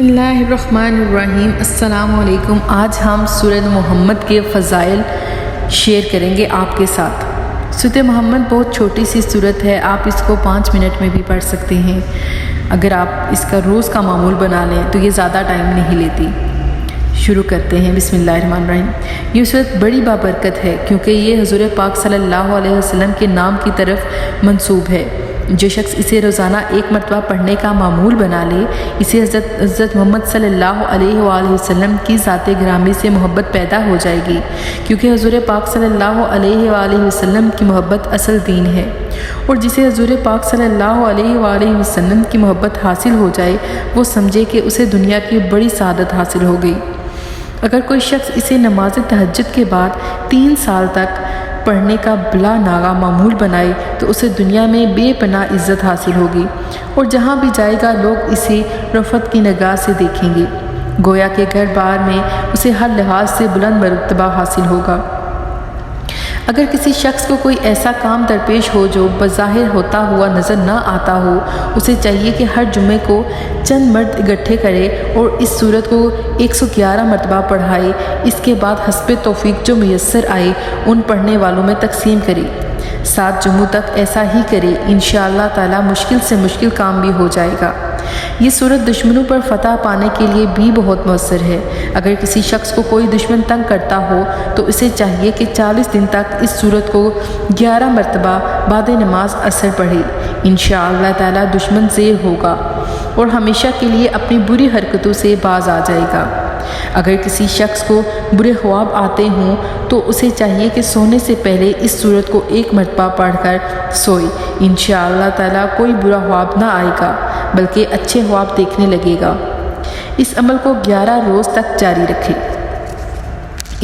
بسم اللہ الرحمن الرحیم۔ السلام علیکم۔ آج ہم سورۃ محمد کے فضائل شیئر کریں گے آپ کے ساتھ۔ سورۃ محمد بہت چھوٹی سی سورت ہے، آپ اس کو 5 منٹ میں بھی پڑھ سکتے ہیں۔ اگر آپ اس کا روز کا معمول بنا لیں تو یہ زیادہ ٹائم نہیں لیتی۔ شروع کرتے ہیں۔ بسم اللہ الرحمن الرحیم۔ یہ سورت بڑی بابرکت ہے کیونکہ یہ حضور پاک صلی اللہ علیہ وسلم کے نام کی طرف منسوب ہے۔ جو شخص اسے روزانہ 1 مرتبہ پڑھنے کا معمول بنا لے، اسے حضرت محمد صلی اللہ علیہ وآلہ وسلم کی ذات گرامی سے محبت پیدا ہو جائے گی، کیونکہ حضور پاک صلی اللہ علیہ وآلہ وسلم کی محبت اصل دین ہے، اور جسے حضور پاک صلی اللہ علیہ وآلہ وسلم کی محبت حاصل ہو جائے وہ سمجھے کہ اسے دنیا کی بڑی سعادت حاصل ہو گئی۔ اگر کوئی شخص اسے نماز تہجد کے بعد 3 سال تک پڑھنے کا بلا ناغہ معمول بنائے تو اسے دنیا میں بے پناہ عزت حاصل ہوگی، اور جہاں بھی جائے گا لوگ اسے رفعت کی نگاہ سے دیکھیں گے، گویا کہ گھر بار میں اسے ہر لحاظ سے بلند مرتبہ حاصل ہوگا۔ اگر کسی شخص کو کوئی ایسا کام درپیش ہو جو بظاہر ہوتا ہوا نظر نہ آتا ہو، اسے چاہیے کہ ہر جمعے کو چند مرد اکٹھے کرے اور اس سورت کو 111 مرتبہ پڑھائے۔ اس کے بعد حسب توفیق جو میسر آئے ان پڑھنے والوں میں تقسیم کرے۔ 7 جمعوں تک ایسا ہی کرے، انشاءاللہ تعالی مشکل سے مشکل کام بھی ہو جائے گا۔ یہ سورت دشمنوں پر فتح پانے کے لیے بھی بہت مؤثر ہے۔ اگر کسی شخص کو کوئی دشمن تنگ کرتا ہو تو اسے چاہیے کہ 40 دن تک اس سورت کو 11 مرتبہ بعد نماز عصر پڑھے۔ انشاءاللہ تعالی دشمن زیر ہوگا اور ہمیشہ کے لیے اپنی بری حرکتوں سے باز آ جائے گا۔ اگر کسی شخص کو برے خواب آتے ہوں تو اسے چاہیے کہ سونے سے پہلے اس سورت کو 1 مرتبہ پڑھ کر سوئے۔ انشاءاللہ تعالی کوئی برا خواب نہ آئے گا بلکہ اچھے خواب دیکھنے لگے گا۔ اس عمل کو 11 روز تک جاری رکھے۔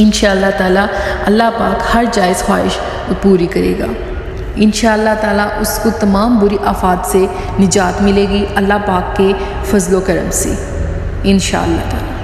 انشاءاللہ تعالی اللہ پاک ہر جائز خواہش پوری کرے گا۔ انشاءاللہ تعالی اس کو تمام بری آفات سے نجات ملے گی اللہ پاک کے فضل و کرم سے، انشاءاللہ تعالی۔